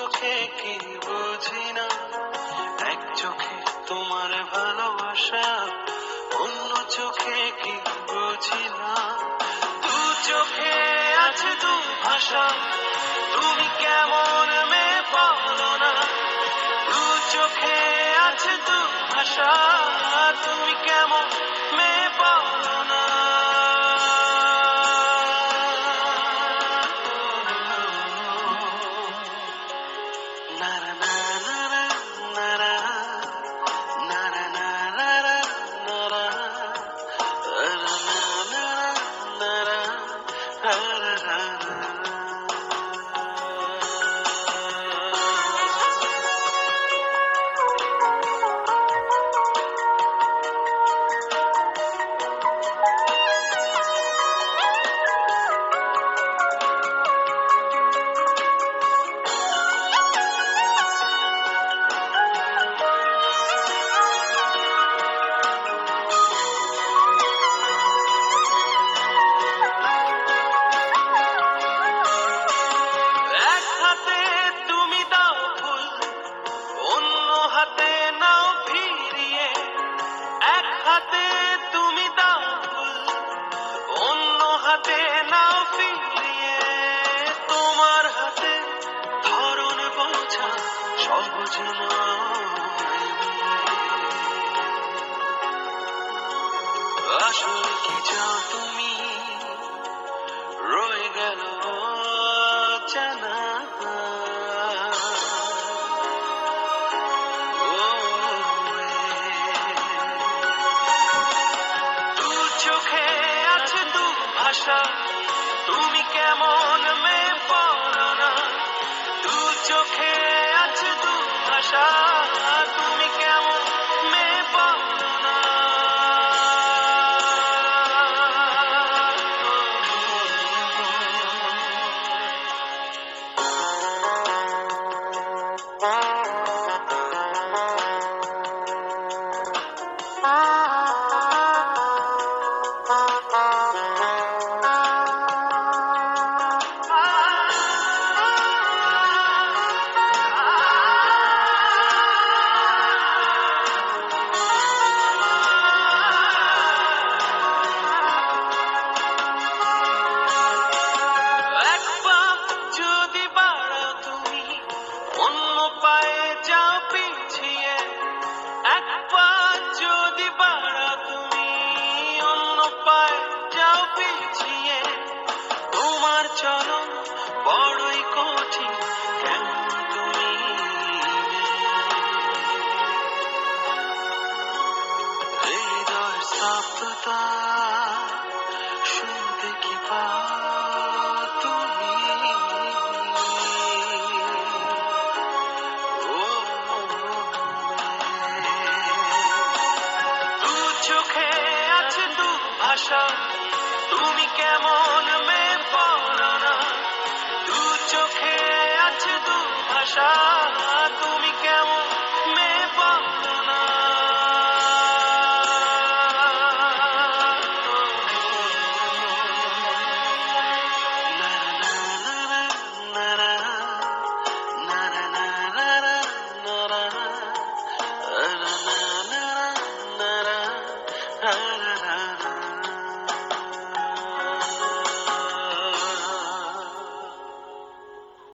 চোখে কি বুঝি না, এক চোখে তোমার ভালোবাসা, অন্য চোখে কি বুঝি না। দু চোখে আছে দু ভাষা, তুমি কেমন মেয়ে বলো না। দু চোখে আছে দু ভাষা, তুমি কেমন মেয়ে বলো না। তোমার হাতে ধরন বোঝা সহজ নয়, আসলে কি চাও তুমি রয়ে গেল জানা। দু চোখে আছে দু ভাষা, তুমি কেমন মেয়ে বলো না। দু চোখে আছে দু ভাষা, তুমি কেমন মেয়ে বলো না। চলন বড়ই কঠিন, কেমন তুমি হৃদয়ের শব্দটা শুনতে কি পাও তুমি। দু চোখে আছে দু ভাষা, তুমি কেমন মেয়ে বলো না। দু চোখে আছে দু ভাষা।